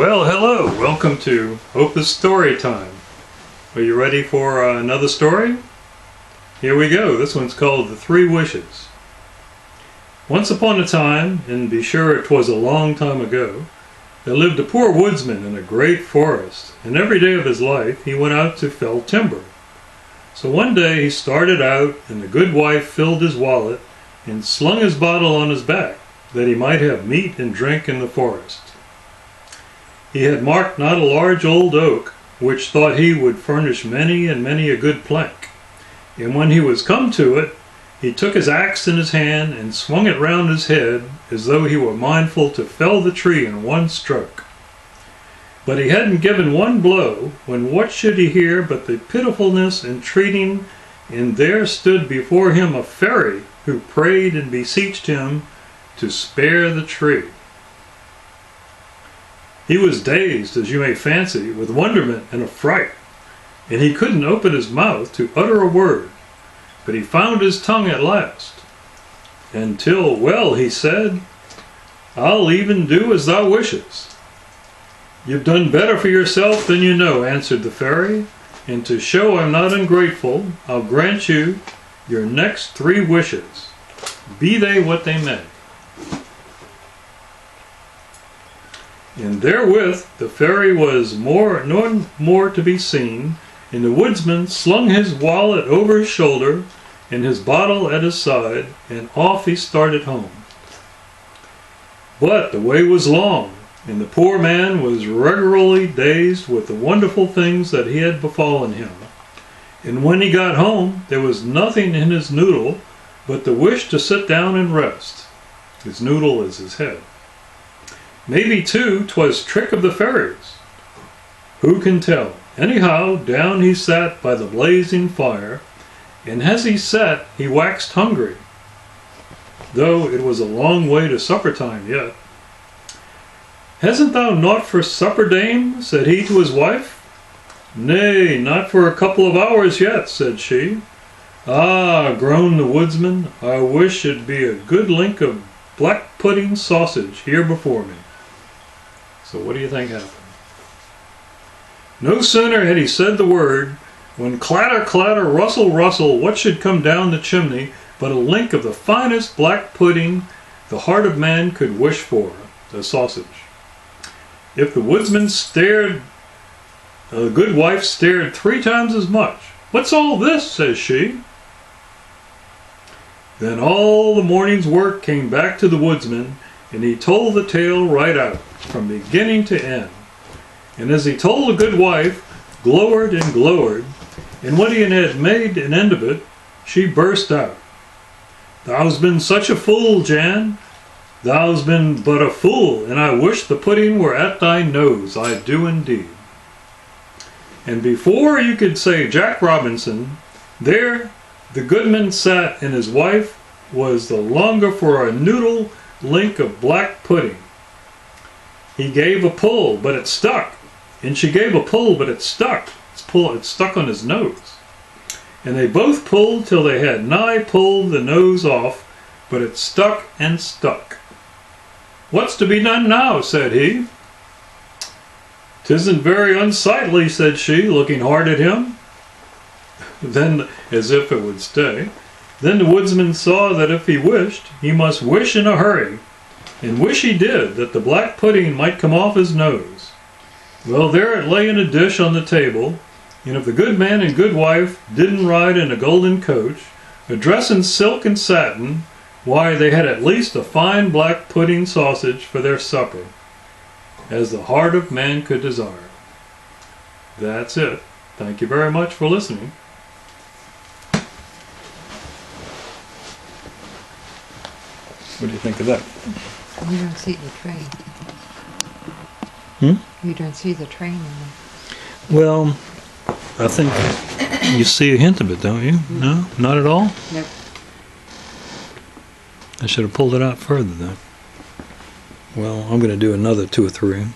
Well, hello. Welcome to Opus Story Time. Are you ready for another story? Here we go. This one's called The Three Wishes. Once upon a time, and be sure it was a long time ago, there lived a poor woodsman in a great forest, and every day of his life he went out to fell timber. So one day he started out, and the good wife filled his wallet and slung his bottle on his back, that he might have meat and drink in the forest. He had marked not a large old oak, which thought he would furnish many and many a good plank. And when he was come to it, he took his axe in his hand and swung it round his head, as though he were mindful to fell the tree in one stroke. But he hadn't given one blow, when what should he hear but the pitifulness entreating, and there stood before him a fairy, who prayed and beseeched him to spare the tree. He was dazed, as you may fancy, with wonderment and affright, and he couldn't open his mouth to utter a word, but he found his tongue at last. Until, well, he said, "I'll even do as thou wishes." "You've done better for yourself than you know," answered the fairy, "and to show I'm not ungrateful, I'll grant you your next 3 wishes, be they what they may." And therewith the fairy was no more to be seen, and the woodsman slung his wallet over his shoulder and his bottle at his side, and off he started home. But the way was long, and the poor man was regularly dazed with the wonderful things that he had befallen him. And when he got home, there was nothing in his noodle but the wish to sit down and rest. His noodle is his head. Maybe, too, 'twas trick of the fairies. Who can tell? Anyhow, down he sat by the blazing fire, and as he sat, he waxed hungry, though it was a long way to supper time yet. "Hasn't thou naught for supper, dame?" said he to his wife. "Nay, not for a couple of hours yet," said she. "Ah," groaned the woodsman, "I wish it'd be a good link of black pudding sausage here before me." So what do you think happened? No sooner had he said the word, when clatter, clatter, rustle, rustle, what should come down the chimney but a link of the finest black pudding the heart of man could wish for, the sausage. If the woodsman stared, the good wife stared 3 times as much. "What's all this?" says she. Then all the morning's work came back to the woodsman, and he told the tale right out, from beginning to end. And as he told the good wife, glowered and glowered, and when he had made an end of it, she burst out, "Thou's been such a fool, Jan. Thou's been but a fool, and I wish the pudding were at thy nose, I do indeed." And before you could say Jack Robinson, there the goodman sat, and his wife was the longer for a noodle link of black pudding. He gave a pull, but it stuck, and she gave a pull, but it stuck. It stuck on his nose. And they both pulled till they had nigh pulled the nose off, but it stuck and stuck. "What's to be done now?" said he. "'Tisn't very unsightly," said she, looking hard at him. Then, as if it would stay, then the woodsman saw that if he wished, he must wish in a hurry, and wish he did, that the black pudding might come off his nose. Well, there it lay in a dish on the table, and if the good man and good wife didn't ride in a golden coach, a dress in silk and satin, why, they had at least a fine black pudding sausage for their supper, as the heart of man could desire. That's it. Thank you very much for listening. What do you think of that? You don't see the train. You don't see the train in there. Well, I think you see a hint of it, don't you? No? Not at all? Nope. I should have pulled it out further, then. Well, I'm going to do another 2 or 3.